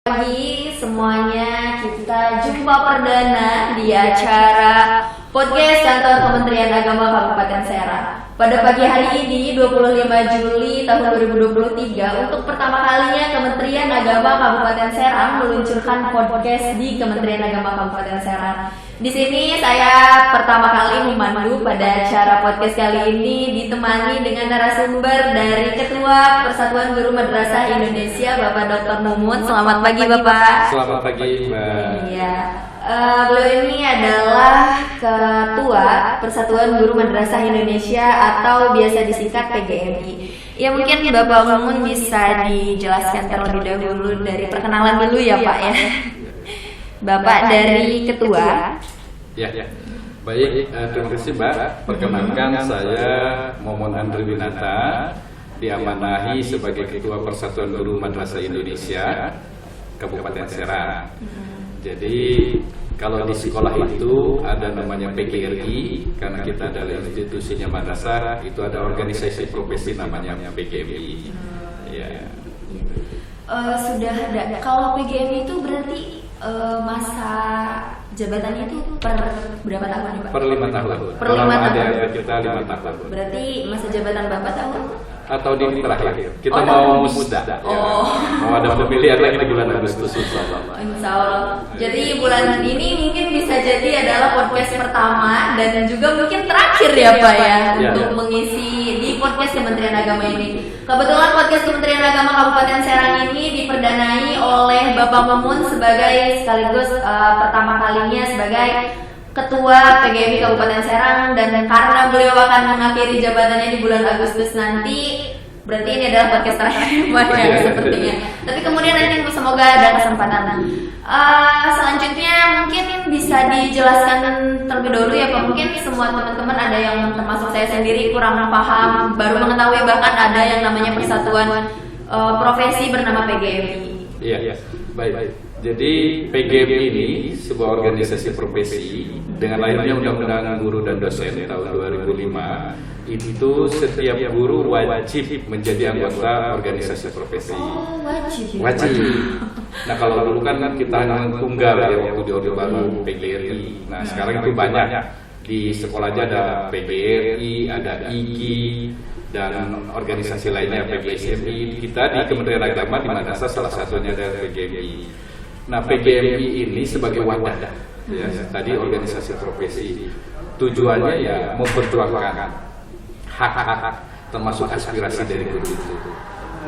Pagi semuanya, kita jumpa perdana di acara podcast kantor Kementerian Agama Kabupaten Serang. Pada pagi hari ini 25 Juli tahun 2023, untuk pertama kalinya Kementerian Agama Kabupaten Serang meluncurkan podcast di Kementerian Agama Kabupaten Serang. Di sini saya pertama kali memandu pada acara podcast kali ini, ditemani dengan narasumber dari Ketua Persatuan Guru Madrasah Indonesia, Bapak Dr. Mumun. Selamat pagi, Bapak. Selamat pagi, Mbak. Iya, beliau ini adalah Ketua Persatuan Guru Madrasah Indonesia atau biasa disingkat PGMI. Ya, mungkin Bapak Mumun bisa dijelaskan terlebih dahulu dari perkenalan dulu ya, Pak ya. Bapak dari Ketua. Ya. Baik, terima kasih Mbak. Perkenalkan, saya Momon Andri Winata, diamanahi sebagai Ketua Persatuan Guru Madrasah Indonesia Kabupaten Serang. Jadi kalau di sekolah itu ada namanya PGRI, karena kita adalah institusinya madrasah, itu ada organisasi profesi namanya PGMI. Ya. Sudah ada. Kalau PGMI itu berarti masa jabatannya itu per berapa tahun, Pak? Per 5 tahun. Per 5 tahun. Ada kita 5 tahun. Berarti masa jabatan Bapak tahun? Atau di terakhir. Kita mau musda. Ya. Mau ada pemilihan lagi di bulan Agustus, insya Allah. Jadi bulan ini mungkin bisa jadi adalah podcast pertama dan juga mungkin terakhir ya Pak ya, untuk mengisi di podcast Kementerian Agama ini. Kebetulan podcast Kementerian Agama Kabupaten Serang ini diperdanai oleh Bapak Mumun sebagai sekaligus pertama kalinya sebagai Ketua PGMI Kabupaten Serang, dan karena beliau akan mengakhiri jabatannya di bulan Agustus nanti, berarti ini adalah podcast terakhir ya, sepertinya. Tapi kemudian nanti semoga ada kesempatan. Selanjutnya mungkin bisa dijelaskan terlebih dahulu ya Pak. Mungkin semua teman-teman ada yang termasuk saya sendiri kurang paham, baru mengetahui bahkan ada yang namanya persatuan profesi bernama PGMI. Iya, baik. Jadi PGMI ini sebuah organisasi profesi dengan lahirnya Undang-Undang Guru dan Dosen tahun 2005. Itu setiap guru wajib menjadi anggota organisasi profesi. Oh, wajib. Nah, kalau dulu kan kita tunggal ya waktu di Orde Baru PGRI. Nah, sekarang itu banyak. Di sekolah aja ada PGRI, ada IGI, dan organisasi lainnya PGSMI. Kita di Kementerian Agama di Madrasah salah satunya ada PGMI. Nah, PGMI ini sebagai wadah, ya, tadi organisasi profesi, tujuannya ya memperjuangkan hak-hak termasuk aspirasi dari guru itu.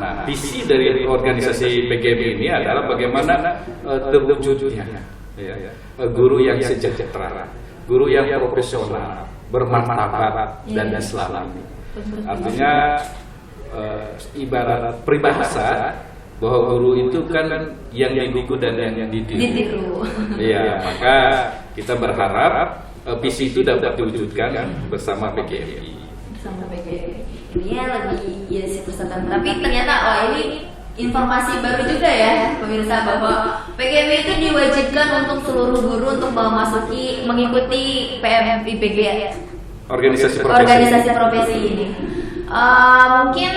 Nah, visi dari organisasi PGMI ini adalah bagaimana terwujudnya ya, guru yang sejahtera, guru yang profesional, bermartabat dan Islami. Artinya ibarat peribahasa bahwa guru itu kan yang ditiru dan yang ditiru. Iya, maka kita berharap visi itu dapat diwujudkan bersama PGMI. Bersama PGMI. Ini lagi ya persatuan, tapi ternyata ini informasi baru juga ya pemirsa, bahwa PGMI itu diwajibkan untuk seluruh guru untuk mengikuti PMIPG, organisasi profesi ini. Mungkin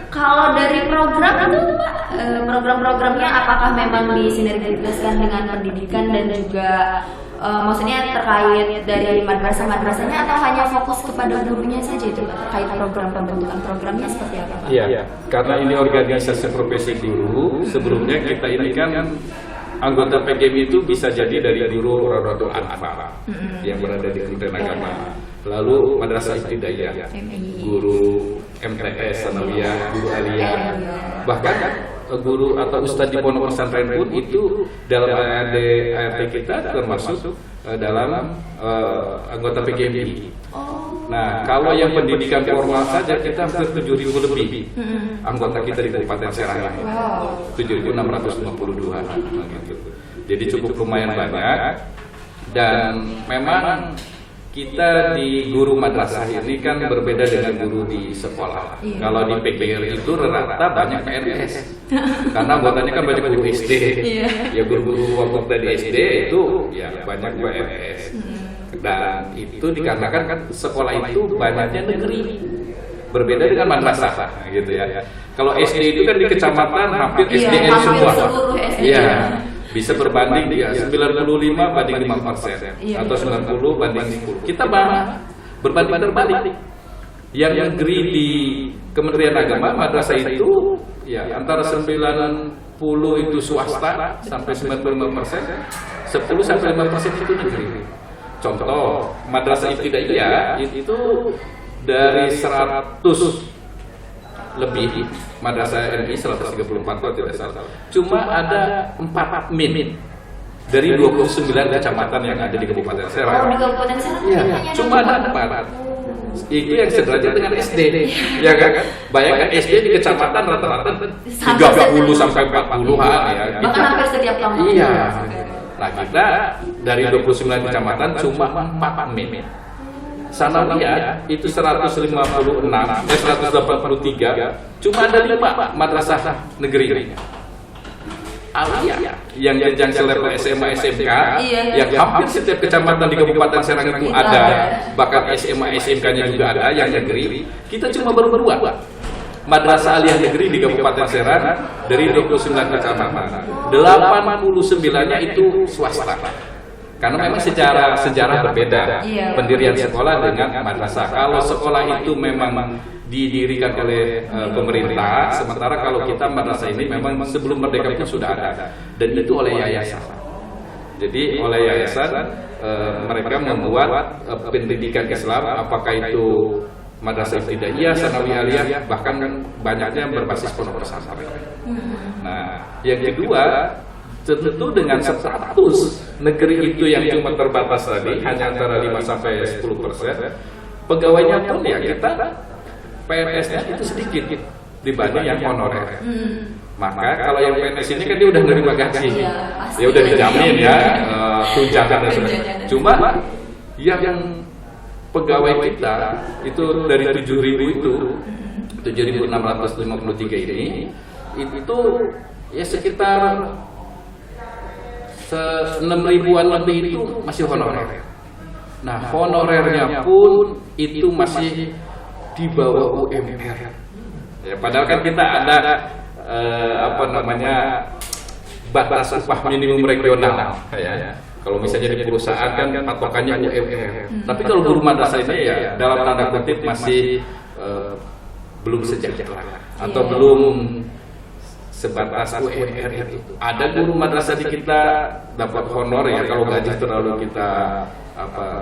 kalau dari program itu Pak, program-programnya apakah memang disinergitaskan dengan pendidikan dan juga maksudnya terkait dari madrasah-madrasahnya, atau hanya fokus kepada gurunya saja itu Pak, terkait program pembentukan programnya seperti apa Pak? Iya, karena ini organisasi profesi guru, sebelumnya kita ini kan anggota PGMI itu bisa jadi dari guru Rodotul Anfal yang berada di Kementerian Agama, lalu Madrasah Ibtidaiyah, guru MTS, Sanawiyah, guru Aliyah, bahkan guru atau ustadz di pondok pesantren pun itu dalam ART kita termasuk dalam anggota PGMI. Nah, kalau yang pendidikan formal saja kita hampir 7.000 lebih anggota kita di Kabupaten Serang, 7.652 gitu. Jadi cukup lumayan banyak, dan memang kita di guru madrasah ini kan berbeda dengan guru di sekolah. Kalau di PGRI itu rata banyak PNS, karena anggotanya kan banyak guru SD. Ya, guru-guru waktu tadi SD itu ya banyak PNS. Dan itu dikarenakan kan sekolah itu banyaknya negeri. berbeda dengan madrasah gitu ya. Kalau SD itu kan di kecamatan hampir Iya, SDN hampir semua. seluruh SDN. Iya. Bisa berbanding dia 95 banding 5% Iya, atau betul. 90 banding 10. Kita malah berbanding terbalik. Yang negeri di Kementerian Agama madrasah itu ya antara 90 itu swasta sampai 95%, 10 sampai 5% itu negeri. Contoh, madrasah ibtidaiyah itu dari 100 lebih, madrasah MI 134 kalau tidak salah. Cuma ada 4 min dari 29 kecamatan yang ada di Kabupaten Oh, Serang. di Kabupaten Serang Iya, hanya cuma ada 4. Itu yang sederajat dengan SD, ya kan? Bayangkan SD di kecamatan rata-rata 30 sampai 40-an ya. Bahkan hampir setiap tahun. Iya. Nah, kita dari 29 kecamatan cuma 4 min. Sanawiyah itu 183, cuma ada 5 madrasah negeri. Aliyah yang jenjang selevel SMA SMK yang hampir setiap kecamatan di Kabupaten Serang itu ada, bahkan SMA SMK-nya juga ada yang negeri. Kita cuma baru 2 madrasah aliyah negeri di Kabupaten Serang dari 29 kecamatan. 89-nya itu swasta. Karena memang sejarah berbeda pendirian sekolah dengan madrasah. Kalau sekolah itu memang didirikan oleh pemerintah, sementara kalau kita madrasah ini memang sebelum merdeka pun sudah ada, dan itu oleh yayasan. Jadi oleh yayasan mereka membuat pendidikan Islam, apakah itu madrasah ibtidaiyah, sanawiyah, aliyah, bahkan banyaknya berbasis pondok pesantren. Nah, yang kedua, tentu dengan status negeri itu yang cuma terbatas tadi, hanya antara 5 sampai 10%, pegawainya pun ya kita PNS-nya itu sedikit dibanding yang honorer. Maka kalau yang PNS ini kan dia udah nerima gaji, dia udah dijamin ya tunjangan dan sebagainya. Cuma yang pegawai kita itu dari 7.000 itu 7.653 ini itu ya sekitar 6.000-an lebih itu masih honorer. Nah, honorernya pun itu masih di bawah UMR. Ya, padahal kan kita ada batas upah minimum regional. Ya. Kalau misalnya di perusahaan kan patokannya UMR. Tapi kalau guru madrasah ini ya dalam tanda kutip masih belum sejahtera atau belum sebatas UMR itu. Ada guru madrasah di kita dapat honor ya kalau gaji terlalu kita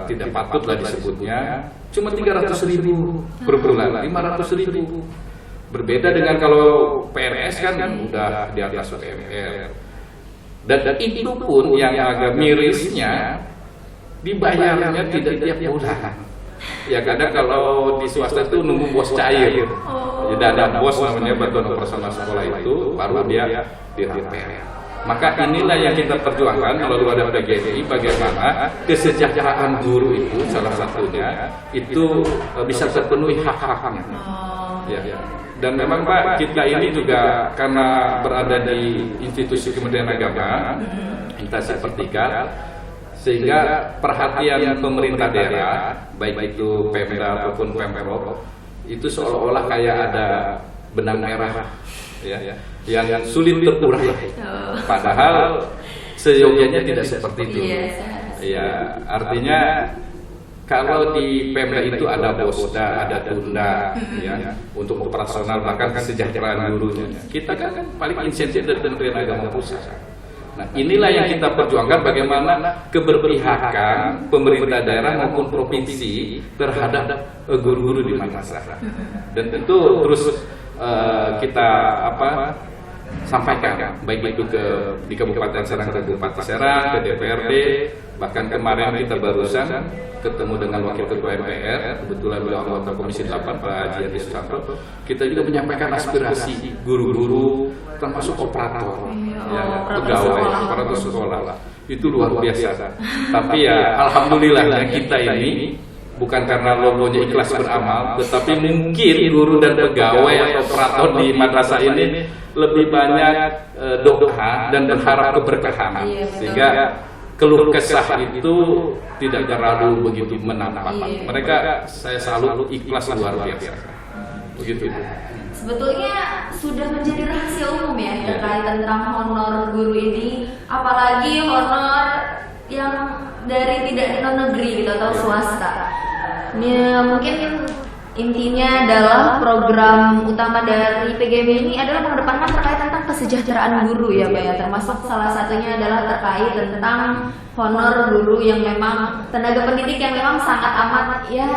tidak patut lah disebutnya, cuma 300.000 per bulan, 500.000. Berbeda dengan kalau PNS kan udah di atas UMR. Dan itu pun yang agak mirisnya dibayarnya tidak tiap bulan. Ya kadang kalau di swasta itu nunggu bos cair. Jadi ada bos namanya bantuan operasional sekolah itu baru dia di-repair. Maka inilah yang kita perjuangkan melalui wadah PGRI, bagaimana kesejahteraan guru itu salah satunya itu bisa terpenuhi hak-haknya. Ya. Dan memang Pak, kita ini juga karena berada di institusi Kementerian Agama, instansi vertikal, sehingga perhatian pemerintah daerah, baik itu Pemda ataupun Pemprov, itu seolah-olah kayak ada benang merah ya, yang sulit terurai. Padahal seyogyanya tidak seperti itu. Ya, artinya kalau di Pemda itu ada bosda, ada tunda, ya, untuk operasional bahkan kesejahteraan gurunya. Kita kan paling insentif dari Kementerian Agama pusat. Nah, inilah yang kita perjuangkan, bagaimana keberpihakan pemerintah daerah maupun provinsi terhadap guru-guru di madrasah. Dan tentu terus kita sampaikan, baik itu di Kabupaten Serang, Kabupaten Serang, ke DPRD, bahkan kemarin kita barusan ketemu dengan Wakil Ketua MPR, kebetulan beliau anggota Komisi 8 Pak Haji Adi Susanto. Kita juga menyampaikan aspirasi guru-guru, termasuk operator, pegawai, operator sekolah. Itu luar biasa. Tapi ya alhamdulillahnya kita ini bukan karena logonya ikhlas beramal, tetapi mungkin guru dan pegawai atau operator di madrasah ini lebih banyak doa dan berharap keberkahan, sehingga keluh kesah itu tidak terlalu begitu menampak. Mereka saya selalu ikhlas luar biasa. begitu. Sebetulnya sudah menjadi rahasia umum ya terkait tentang honor guru ini, apalagi honor yang dari tidak non negeri gitu atau swasta. Ya, mungkin intinya adalah program utama dari PGMI ini adalah mengedepankan terkait tentang kesejahteraan guru ya Pak ya, termasuk salah satunya adalah terkait tentang honor guru yang memang tenaga pendidik yang memang sangat amat ya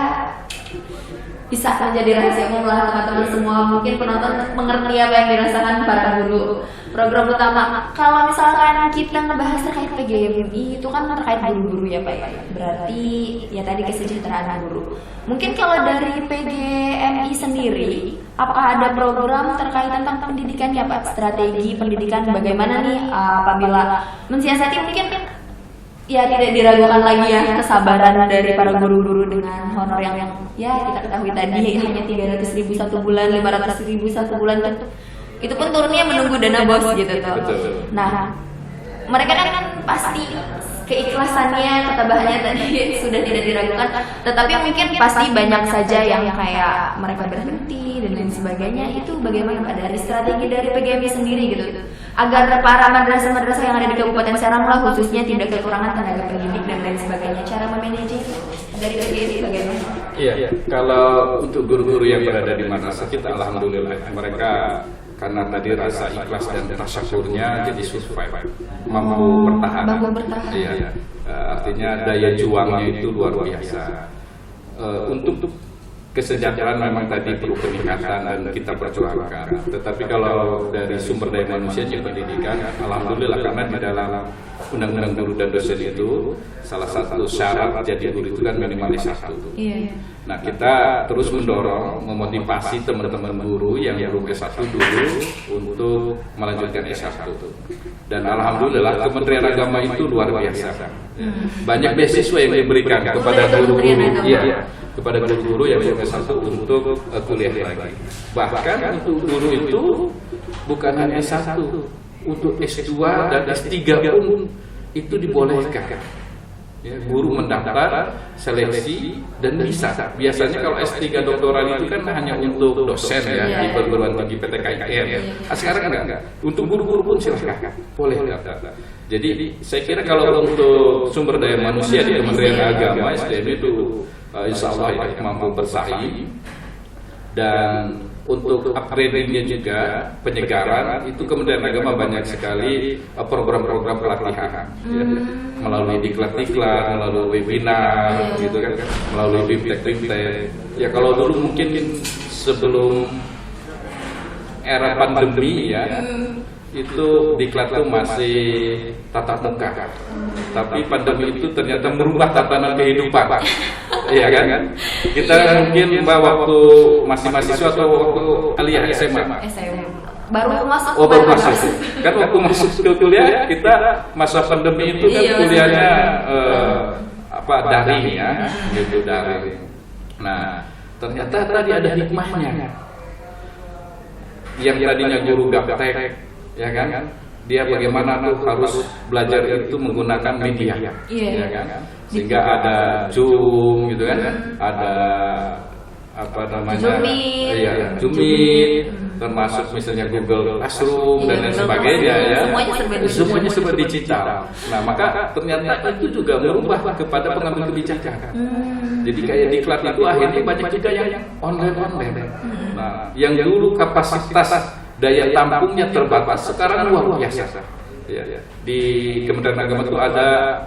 bisa menjadi rahasia umum lah teman-teman semua, mungkin penonton mengerti apa yang dirasakan para guru. Program utama, kalau misalkan kita ngebahas terkait PGMI itu kan terkait guru-guru ya Pak ya, berarti ya tadi kesejahteraan guru. Mungkin kalau dari PGMI sendiri, apakah ada program terkait tentang pendidikan ya Pak, strategi pendidikan bagaimana nih apabila mensiasati mungkin ya tidak diragukan lagi ya kesabaran dari para guru-guru dengan honor yang ya kita ketahui tadi hanya 300.000 satu bulan, 500.000 satu bulan, itu pun turunnya menunggu dana bos gitu tuh. Nah, mereka kan pasti keikhlasannya, ketabahannya tadi sudah tidak diragukan, tetapi mungkin pasti banyak saja yang kayak mereka berhenti dan lain sebagainya. Itu bagaimana Pak dari strategi dari PGMI sendiri gitu agar para madrasah-madrasah yang ada di Kabupaten Serang lah khususnya tidak kekurangan tenaga pendidik dan lain sebagainya, cara memanage dari PGMI bagaimana? Iya, kalau untuk guru-guru yang berada di madrasah kita alhamdulillah mereka karena tadi rasa ikhlas dan tasyakurnya jadi survive, mampu bertahan. Iya, artinya daya juangnya itu luar biasa. Untuk kesejahteraan memang tadi perlu peningkatan dan kita perjuangkan. Tetapi kalau dari sumber daya manusia dan pendidikan, alhamdulillah karena di dalam Undang-Undang Guru dan Dosen itu salah satu syarat jadi guru itu kan minimal S1. Iya. Nah, kita terus mendorong, memotivasi teman-teman guru yang belum S1 dulu untuk melanjutkan S1. Dan alhamdulillah Kementerian Agama itu luar biasa. Banyak beasiswa yang diberikan kepada guru-guru, kepada guru-guru yang belum S1 untuk kuliah lagi. Bahkan untuk guru itu bukan hanya S1, untuk S2 dan S3 pun itu dibolehkan. Ya, guru mendaftar, seleksi dan bisa. Biasanya kalau S3 doktoral itu kan hanya untuk dosen ya di perguruan tinggi PTKIN. Sekarang enggak. Untuk guru-guru pun silakan, boleh daftar. Jadi saya kira kalau untuk sumber daya manusia di Kementerian Agama SDM itu insya Allah ya, mampu bersaing. Dan untuk upgradingnya juga penyegaran itu Kementerian Agama banyak sekali program-program pelatihan ya, melalui diklat-diklat, melalui webinar gitu kan, melalui bimtek-bimtek. Ya kalau dulu mungkin sebelum era pandemi ya itu diklat itu masih tatap muka, tapi pandemi itu ternyata merubah tatanan kehidupan. Iya kan? Kita mungkin waktu masih mahasiswa atau waktu kuliah SMA. Baru masuk. Baru masuk. Kan waktu masuk ke kuliah kita masa pandemi itu kan kuliahnya daring ya, gitu daring. Nah, ternyata tadi ada hikmahnya. Yang tadinya guru gaptek, ya kan? Dia bagaimana tuh harus belajar itu menggunakan media, ya kan? Sehingga ada Zoom gitu kan, ada apa namanya, Zoomit, termasuk misalnya Google Classroom dan lain sebagainya ya. Semuanya serba digital. Nah maka ternyata itu juga merubah kepada pengambil kebijakan. Jadi kayak diklat itu akhirnya banyak juga yang online. Nah yang dulu kapasitas daya tampungnya terbatas, sekarang luar biasa. Ya. Di Kementerian Agama itu ada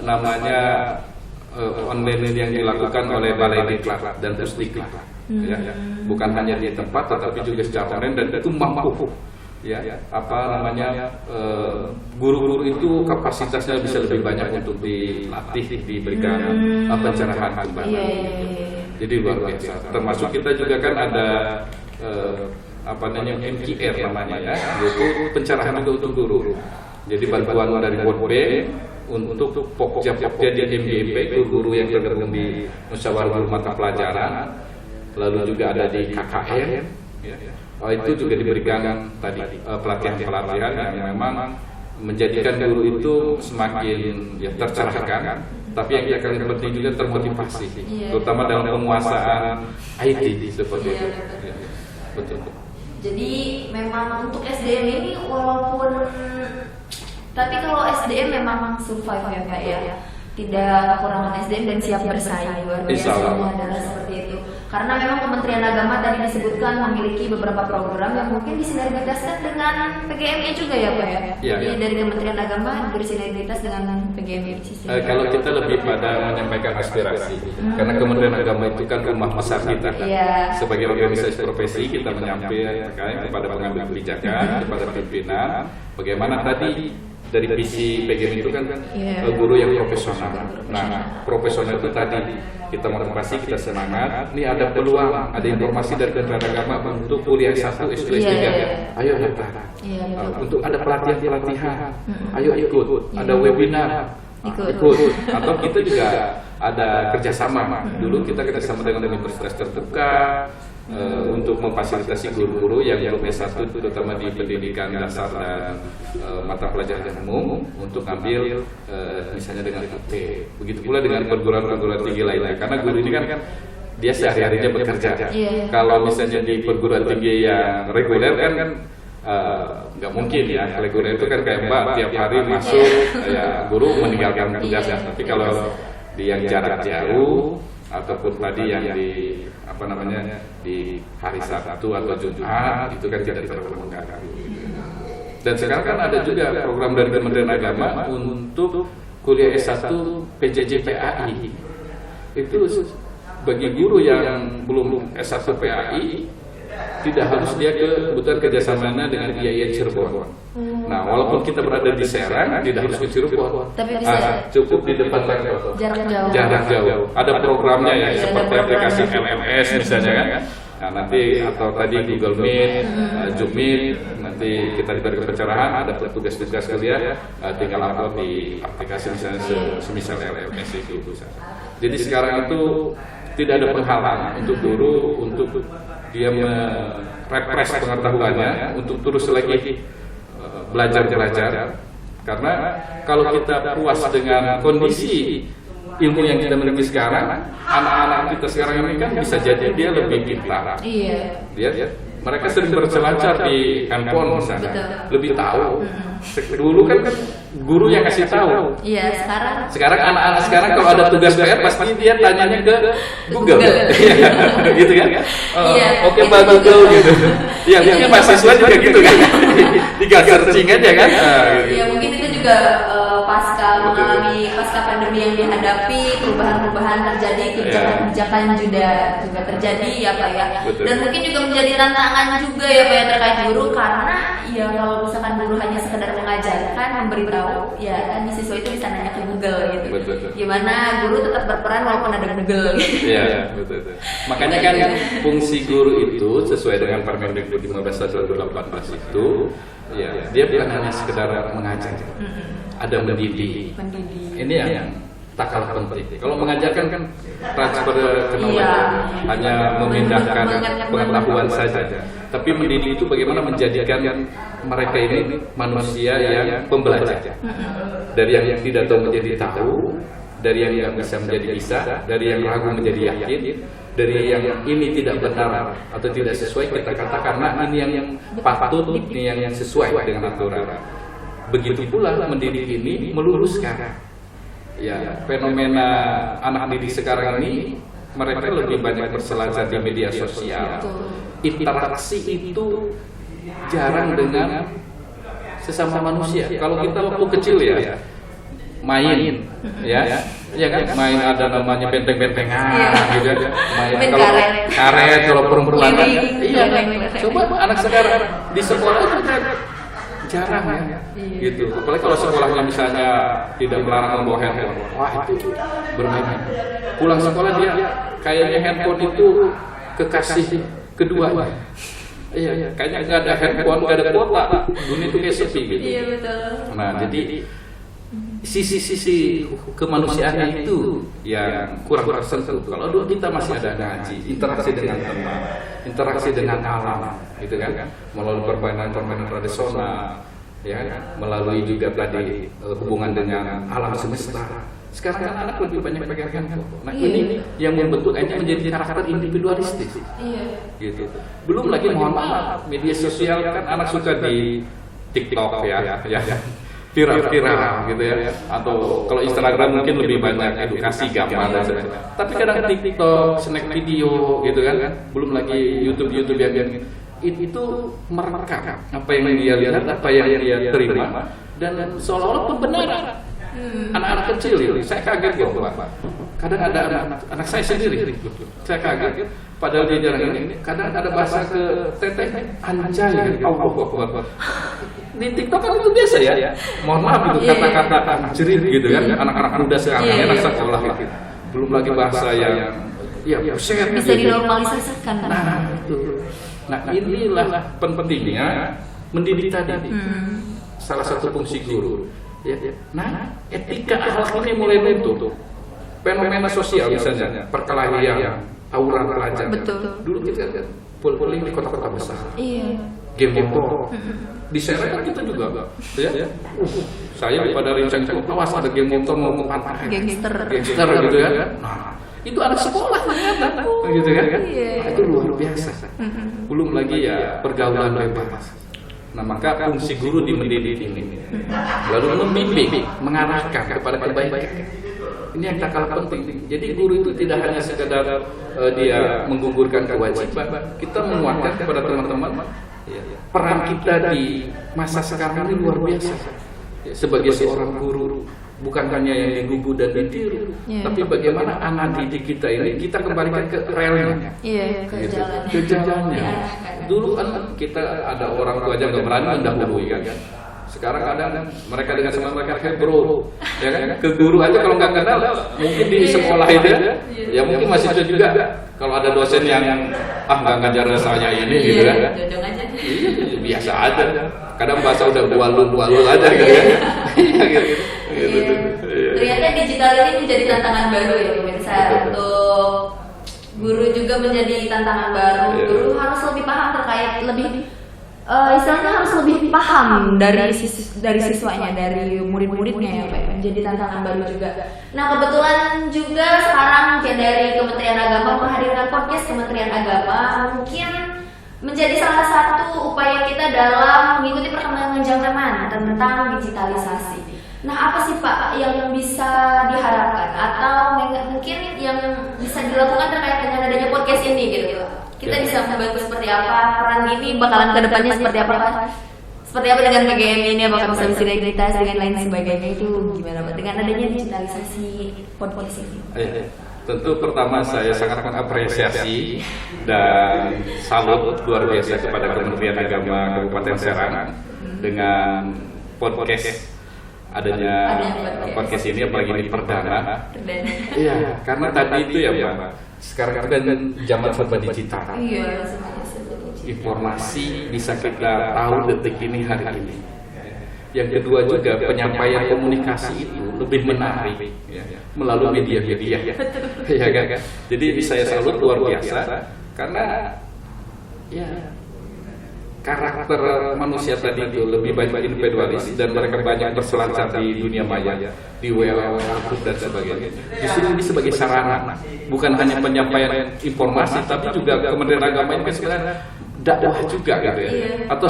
namanya online yang dilakukan oleh Balai Diklat dan Pusdiklat. Ya. Bukan hanya di tempat, tetapi juga secara online dan itu mampu. Ya, guru-guru itu kapasitasnya bisa lebih banyak untuk dilatih, diberikan pencerahan kembali. Jadi luar biasa. Termasuk kita juga kan ada MKR namanya ya, yaitu pencerahan juga untuk guru. Jadi bantuan dari World Bank untuk pokja-pokja di MBMP itu guru yang tergabung di musyawarah guru mata pelajaran, lalu juga ada di KKN. Itu juga diberikan tadi pelatihan yang memang menjadikan guru itu semakin ya tercerahkan, tapi yang paling penting juga termotivasi, terutama dalam penguasaan IT seperti itu. Ya, betul. Jadi memang untuk SDM ini walaupun, tapi kalau SDM memang survive ya Pak ya, tidak kekurangan SDM dan siap bersaing, luar biasa adalah seperti itu. Karena memang Kementerian Agama tadi disebutkan memiliki beberapa program yang mungkin disinergitaskan dengan PGMI juga ya Pak ya. Jadi dari Kementerian Agama bersinergitas dengan PGMI. Kalau kita lebih pada menyampaikan aspirasi, karena Kementerian Agama itu kan rumah besar kita. Sebagai organisasi profesi kita menyampaikan kepada pengambil kebijakan, kepada pimpinan, bagaimana tadi dari visi PGMI itu kan guru yang profesional. Nah, profesional itu tadi kita motivasi, kita semangat. Ini ada peluang, ada informasi dari Kementerian Agama untuk kuliah S1, S2, S3. Ayo daftar. Untuk ada pelatihan, ayo ikut. Ada webinar, ikut. Atau kita juga ada kerjasama. Dulu kita kerjasama dengan universitas terbuka untuk memfasilitasi guru-guru yang belum S1, terutama di pendidikan dasar dan mata pelajaran umum, untuk ambil misalnya dengan UT. Begitu pula dengan perguruan-perguruan tinggi lainnya, karena guru ini kan dia sehari-harinya bekerja. Kalau misalnya di perguruan tinggi yang reguler kan nggak mungkin ya. Reguler itu kan kayak Mbak tiap hari masuk, ya guru meninggalkan tugasnya. Tapi kalau di yang jarak jauh ataupun tadi yang di di hari Sabtu atau Jumat, itu kan tidak terlalu mengganggu. Dan sekarang kan ada juga program dari Kementerian Agama untuk kuliah S1 PJJ PAI. Itu bagi guru yang belum S1 PAI, tidak harus dia kebutuhan kerjasamanya dengan IAIN Cirebon. Nah, walaupun kita berada di Serang, tidak harus ke Cirebon. Tapi bisa cukup di depan kantor. Jarak jauh. Ada programnya ya, seperti aplikasi LMS misalnya kan. Nah, nanti atau tadi Google Meet, Zoom Meet, nanti kita diberi pencerahan, ada tugas-tugas kuliah, tinggal upload di aplikasi misalnya semisal LMS itu. Jadi sekarang itu tidak ada penghalang untuk guru untuk dia merepres pengetahuannya untuk terus lagi belajar. Karena kalau kita puas dengan kondisi ilmu yang kita miliki sekarang, anak-anak kita sekarang ini kan bisa jadi dia lebih pintar. Mereka sering berselancar di handphone misalnya, lebih tahu. Dulu kan guru yang kasih tahu. Sekarang anak-anak sekarang kalau ada tugas PR pasti dia tanyanya ke Google. Gitu kan? Oke Pak Google gitu. Ya mungkin mahasiswa juga gitu kan. Tinggal searching aja kan. Iya, mungkin itu juga pasca pandemi yang dihadapi, perubahan-perubahan terjadi, kebijakan-kebijakan juga terjadi ya Pak ya. Dan mungkin juga menjadi tantangan juga ya Pak ya terkait guru, karena ya kalau misalkan guru hanya sekedar mengajarkan, memberitahu, ya kan siswa itu bisa nanya ke Google gitu. Gimana guru tetap berperan walaupun ada Google gitu. Iya, betul. Makanya kan fungsi guru itu sesuai dengan Permendikbud 15/2018 itu, ya dia bukan hanya sekedar mengajar. Ada mendidik. Ini yang tak kalah penting. Kalau mengajarkan kan transfer knowledge, hanya memindahkan pengetahuan saja. Tapi mendidik itu bagaimana menjadikan mereka ini manusia yang pembelajar. Dari yang tidak tahu menjadi tahu, dari yang tidak bisa menjadi bisa, dari yang ragu menjadi yakin, dari yang ini tidak benar atau tidak sesuai kita katakan karena ini yang patut, ini yang sesuai dengan aturan. Begitu pula mendidik ini meluruskan. Ya, fenomena anak didik sekarang ini mereka lebih banyak berselancar di media sosial. Interaksi itu jarang dengan sesama manusia. Kalau kita waktu kecil ya main, ya kan, main ada namanya benteng-bentengan, gitu aja. Main kalau karet, kalau perempuan, coba anak sekarang di sekolah itu jarang ya, gitu. Apalagi kalau sekolahnya misalnya tidak melarang membawa handphone, wah itu bermain. Pulang sekolah dia kayaknya handphone itu kekasih kedua. Iya, kayaknya nggak ada handphone, nggak ada kuota, dunia itu kayak sepi gitu. Iya betul. Nah jadi sisi kemanusiaannya itu yang kurang tersentuh. Kalau dulu kita masih ada ngaji, interaksi dengan teman, interaksi dengan alam, gitu kan, melalui permainan tradisional, ya, melalui juga tadi hubungan dengan alam semesta. Sekarang kan anak lebih banyak pegang handphone. Nah ini yang membentuk aja menjadi karakter individualistik. Gitu. Belum lagi mohon maaf, media sosial kan anak suka di TikTok ya. Viral gitu ya, atau kalau Instagram mungkin lebih banyak edukasi gambar dan sebagainya. Tapi kadang TikTok, snack video gitu kan, belum lagi YouTube yang itu merekam apa yang dia lihat, apa yang dia terima, dan seolah-olah pembenaran. Anak-anak kecil ini, saya kaget ya Pak. Kadang ada anak saya sendiri, saya kaget. Padahal dia jarang ini, kadang ada bahasa ke teteh anjay, Allah. Di TikTok kan itu biasa ya. Mohon maaf itu kata-kata anjrit gitu kan, anak-anak muda sekarang anak sekolah gitu. Belum lagi bahasa yang buset bisa dinormalisasikan. Nah, inilah pentingnya mendidik tadi. Salah satu fungsi guru. Nah, etika akhlak ini mulai luntur. Fenomena sosial misalnya, perkelahian, tawuran pelajar. Dulu kita kan poling di kota-kota besar. Game motor. Di Serang kan kita juga, ya. Saya pada rincang itu, awas ada game motor mau ke pantai. Gangster gitu ya. Nah, itu anak sekolah ternyata, gitu kan? Nah, itu luar biasa. Belum lagi ya pergaulan bebas. Nah, maka fungsi guru di mendidik ini, lalu membimbing, mengarahkan kepada kebaikan. Ini yang tak kalah penting. Jadi guru itu tidak hanya sekedar dia menggugurkan kewajiban, kita menguatkan kepada teman-teman peran kita di masa sekarang ini luar biasa. Sebagai seorang guru, bukan hanya yang digugu dan ditiru, tapi bagaimana anak didik kita ini kita kembalikan ke relnya, ke jalannya. Dulu kan kita ada orang tua aja nggak berani mendahului kan. Sekarang ada mereka dengan semangat mereka kayak bro, ya kan? Ke guru aja kalau nggak kenal, mungkin di sekolah itu ya mungkin masih ada juga. Kalau ada dosen yang nggak ngajar saya ini gitu kan, biasa aja. Kadang bahasa udah bualu aja gitu ya. Ternyata digital ini menjadi tantangan baru ya pemirsa. Untuk guru juga menjadi tantangan baru. Guru harus lebih paham terkait istilahnya harus lebih paham dari siswanya, dari murid-muridnya ya Pak. Menjadi tantangan baru juga. Nah kebetulan juga sekarang dari Kementerian Agama menghadirkan podcast Kementerian Agama mungkin menjadi salah satu upaya kita dalam mengikuti perkembangan zaman tentang digitalisasi. Nah apa sih Pak yang bisa diharapkan atau mungkin yang bisa dilakukan terkait dengan adanya podcast ini gitu? Kita bisa membantu seperti apa, peran ini bakalan kedepannya seperti apa Pak? Seperti apa dengan PGM ini, apakah bisa sinergitas dengan lain sebagainya, itu gimana Pak dengan adanya digitalisasi podcast ini? Tentu pertama saya sangat mengapresiasi dan salut luar biasa kepada Kementerian Agama Kabupaten Serang dengan podcast adanya podcast ini, apalagi ini perdana. Iya, karena tadi itu ya Pak, sekarang kan zaman serba digital. Informasi bisa kita tahu detik ini hari ini. Yang kedua juga penyampaian komunikasi itu lebih menarik melalui media-media, ya kan? Jadi saya salut luar biasa karena karakter manusia tadi itu lebih banyak individualis dan mereka banyak berselancar di dunia maya, di WA, dan sebagainya. Justru ini sebagai sarana, bukan hanya penyampaian informasi, tapi juga Kementerian Agama ini sebenarnya dakwah juga gitu ya, atau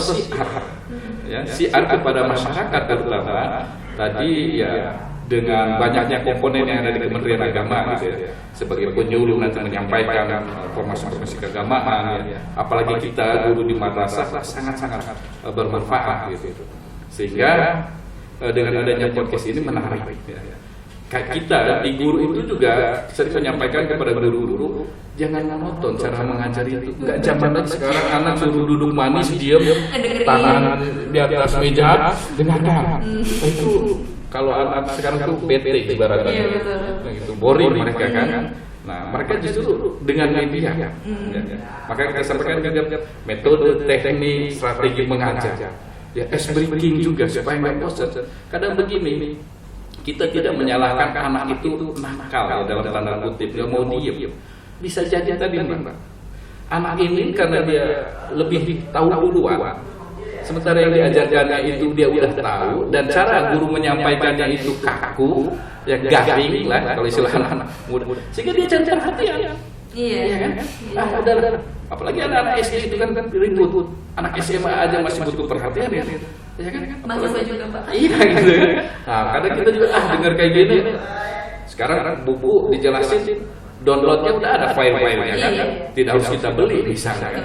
siar kepada masyarakat terutama tadi ya dengan banyaknya komponen yang ada di Kementerian Agama gitu ya, sebagai penyuluh nanti menyampaikan informasi keagamaan ya. Apalagi kita guru di madrasah sangat-sangat bermanfaat gitu. Sehingga dengan adanya podcast ini menarik ya. Kita di guru itu juga sering menyampaikan kepada guru-guru jangan monoton cara mengajar itu. Enggak zaman lagi sekarang anak suruh duduk manis diam, tangan di atas meja dengarkan. Itu kalau anak sekarang tuh bete ibaratnya. Gitu, boring mereka kan. Nah, mereka justru dengan media. Maka kita sampaikan juga metode, teknik, strategi mengajar. Ya, ice breaking juga supaya nggak bosan. Kadang begini, kita tidak menyalahkan anak itu nakal ya, dalam tanda kutip, dia mau diem. Bisa jadi tadi Mbak, anak ini karena dia lebih tahu duluan, Sementara yang diajarkannya itu dia udah tahu, dan cara guru menyampaikannya itu kaku, ya garing lah kalau istilah anak muda, sehingga dia cari perhatian. Iya kan? Udah. Apalagi anak SD itu kan ribut, anak SMA aja masih butuh perhatian ya. Ya kan? Mahasiswa juga Pak. Iya gitu. Nah, kadang kita juga dengar kayak gini. Sekarang buku dijelasin, downloadnya udah ada file-filenya kan, tidak harus kita beli misalnya kan.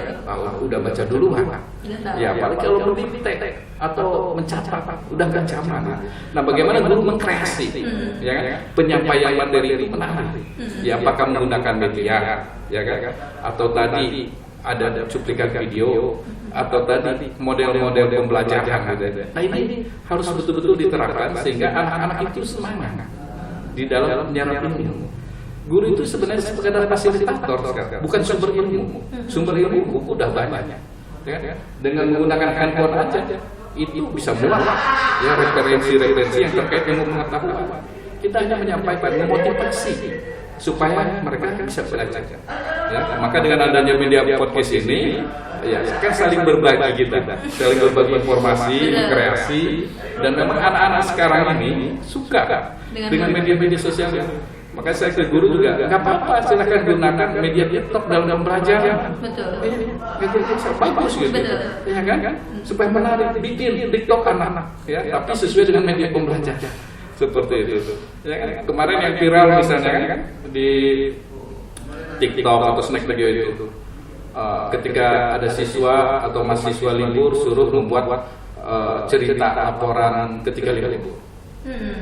Udah baca dulu kan. Ya apalagi kalau mendikte atau mencatat udah gak zaman. Nah bagaimana guru mengkreasi ya kan, penyampaian materi itu menarik. Ya apakah menggunakan media ya kan, atau tadi ada cuplikan video, atau tadi model-model pembelajaran gitu. Nah ini harus betul-betul diterapkan sehingga anak-anak itu semangat di dalam menyerap ilmu. Guru itu sebenarnya sekedar fasilitator sekarang, bukan sumber ilmu. Sumber ilmu udah banyak. Ya, dengan menggunakan handphone aja itu bisa muat ya referensi-referensi yang terkait ilmu pengetahuan. Kita hanya menyampaikan, memotivasi supaya mereka bisa belajar. Ya, maka dengan adanya media podcast ini, ya kan saling berbagi kita, saling berbagi informasi, kreasi, dan memang anak-anak sekarang ini suka dengan media-media sosial. Maka saya ke guru juga, nggak apa-apa, silakan gunakan media TikTok dalam belajar. Betul. Bagus gitu, ya kan? Supaya menarik, bikin TikTok anak-anak, ya, tapi sesuai dengan media pembelajaran. Seperti itu. Ya kan? Kemarin yang viral misalnya kan di TikTok atau snack video itu, ketika ada siswa atau mahasiswa libur suruh membuat cerita laporan ketika libur.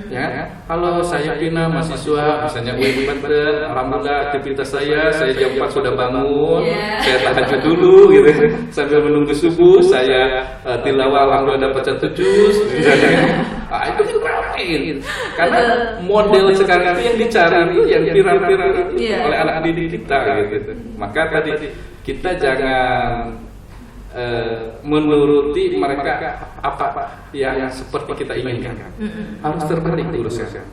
Ya kan? Halo, saya Pina, mahasiswa, misalnya Banten, alhamdulillah aktivitas saya jam 4 sudah bangun, saya tahajud dulu gitu, sambil menunggu subuh, saya tilawah alhamdulillah dapat 1 juz, misalnya. Itu diterapin, karena model sekarang itu yang dicari itu yang viral-viral itu oleh anak didik kita gitu. Maka tadi kita jangan menuruti mereka apa yang seperti kita inginkan. Harus terbalik urusnya.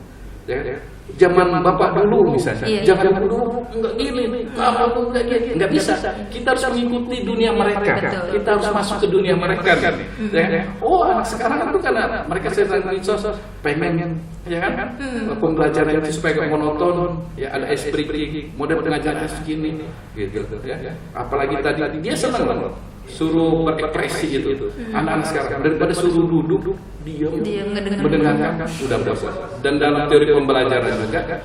Ya, zaman bapak dulu misalnya, jangan dulu enggak gini, kamu enggak gini, enggak bisa. Kita harus mengikuti dunia mereka. Kita harus masuk ke dunia mereka. Ya, anak sekarang itu karena mereka sedang medsos, pengen ya kan? Pembelajaran itu supaya gak monoton, ya ada esprit, model pengajaran segini gitu ya. Apalagi tadi dia senang loh. Suruh berekspresi itu anak-anak sekarang daripada suruh duduk diam mendengarkan udah bosan. Dan dalam teori pembelajaran juga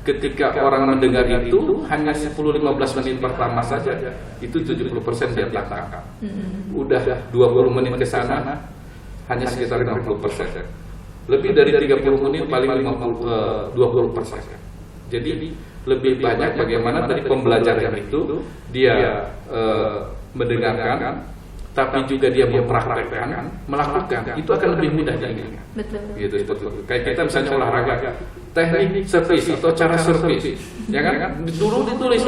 ketika orang mendengar itu hanya 10-15 menit pertama saja itu 70% dia tangkap. Udah 20 menit ke sana hanya sekitar 50%. Lebih dari 30 menit paling 20%. Jadi lebih banyak bagaimana tadi pembelajaran itu dia mendengarkan, tapi juga dia mempraktekkan, melakukan, itu akan lebih mudah diingat. Betul. Gitu. Kayak kita misalnya olahraga, teknik servis atau cara servis, ya kan? Dulu ditulis,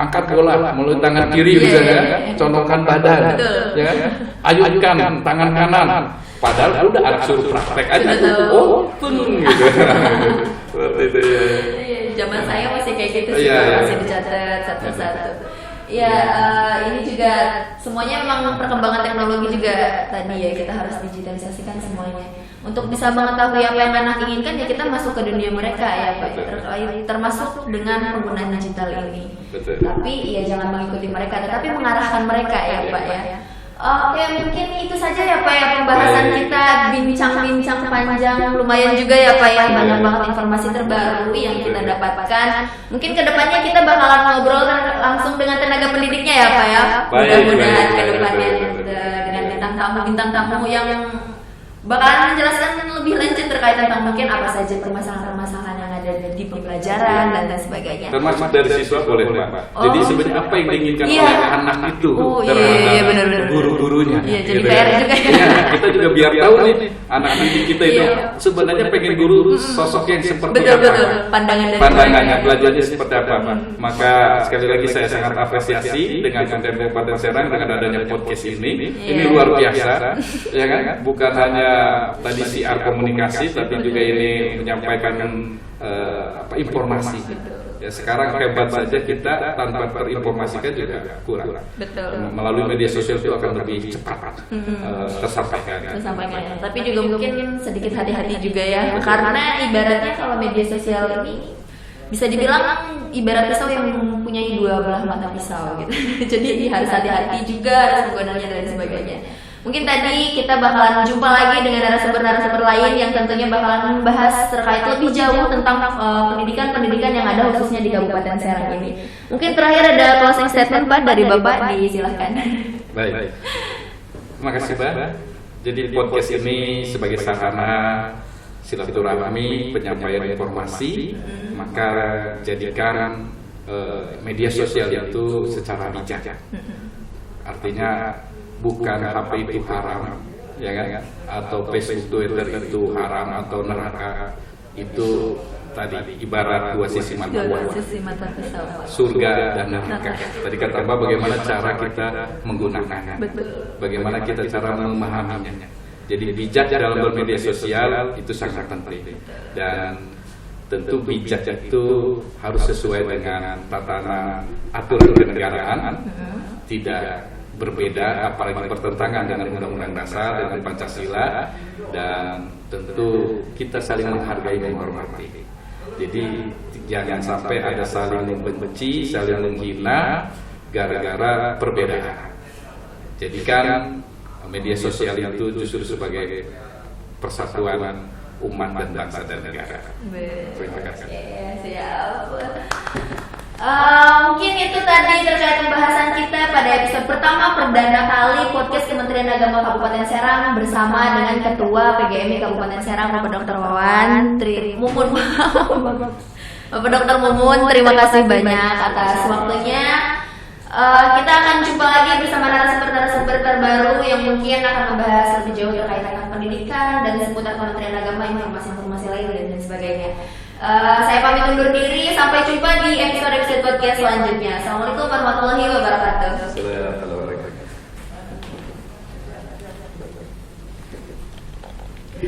angkat bola melalui tangan kiri misalnya, condongkan badan, ya kan? Ayunkan tangan kanan. Padahal udah ada suruh praktek aja, gitu. Seperti itu ya. Zaman saya masih kayak gitu sih, masih dicatat satu-satu. Ya, ini juga semuanya memang perkembangan teknologi juga tadi ya, kita harus digitalisasikan semuanya. Untuk bisa mengetahui apa yang anak inginkan ya kita masuk ke dunia mereka ya Pak, termasuk dengan penggunaan digital ini. Betul. Tapi ya jangan mengikuti mereka, tetapi mengarahkan mereka ya Pak ya. Oke, mungkin itu saja ya Pak ya pembahasan kita, bincang-bincang panjang, lumayan juga ya Pak ya, banyak banget informasi terbaru yang kita dapatkan. Mungkin kedepannya kita bakalan ngobrol langsung dengan tenaga pendidiknya ya Pak ya. Mudah-mudahan kedepannya dengan bintang tamu yang bakalan menjelaskan lebih lanjut terkait tentang mungkin apa saja permasalahan-permasalahan yang ada di pembelajaran dan lain sebagainya. Termasuk dari siswa boleh Pak. Jadi sebenarnya apa yang diinginkan oleh anak itu terhadap guru-gurunya. Iya, jadi PR juga ya. Kita juga biar tahu nih anak didik kita itu sebenarnya pengen guru sosok yang seperti apa. Betul. Pandangannya belajarnya seperti apa. Maka sekali lagi saya sangat apresiasi dengan Kabupaten Serang dengan adanya podcast ini. Ini luar biasa, ya kan? Bukan hanya tadi siar komunikasi, tapi juga ini menyampaikan informasi. Ya sekarang hebat saja kita tanpa terinformasikan juga kurang. Betul. Melalui media sosial itu akan lebih cepat tersampaikan. Tapi juga mungkin sedikit hati-hati juga ya, karena ibaratnya kalau media sosial ini bisa dibilang ibarat pisau yang mempunyai dua belah mata pisau gitu. Jadi harus hati-hati juga, harus menggunakannya dan sebagainya. Mungkin tadi kita bakalan jumpa lagi dengan narasumber-narasumber lain yang tentunya bakalan membahas terkait lebih jauh tentang pendidikan-pendidikan yang ada khususnya di Kabupaten Serang ini. Mungkin terakhir ada closing statement Pak dari Bapak, disilahkan. Baik. Terima kasih Mbak. Jadi podcast ini sebagai sarana silaturahmi, penyampaian informasi, maka jadikan media sosial itu secara bijak. Artinya bukan HP itu haram, ya kan? Atau Facebook, Twitter itu haram atau neraka. Itu tadi ibarat dua sisi mata pisau. Surga dan neraka. Tadi kata Mbak bagaimana cara kita menggunakannya, bagaimana kita cara memahaminya. Jadi bijak dalam bermedia sosial itu sangat penting, dan tentu bijak itu harus sesuai dengan tatanan aturan kenegaraan, tidak berbeda apalagi bertentangan dengan Undang-Undang Dasar, dengan Pancasila, dan tentu kita saling menghargai dan menghormati. Jadi jangan sampai ada saling membenci, saling menghina gara-gara perbedaan. Jadikan media sosial itu justru sebagai persatuan umat dan bangsa dan negara. Terima kasih. Siap. Mungkin itu tadi terkait pembahasan kita pada episode pertama perdana kali podcast Kementerian Agama Kabupaten Serang bersama dengan Ketua PGMI Kabupaten Serang Bapak Dr. Bapak Dr. Mumun, terima kasih banyak atas waktunya. Kita akan jumpa lagi bersama narasumber terbaru yang mungkin akan membahas lebih jauh terkait dengan pendidikan dan seputar Kementerian Agama, informasi-informasi lain dan sebagainya. Saya pamit undur diri, sampai jumpa di episode podcast selanjutnya. Assalamualaikum warahmatullahi wabarakatuh.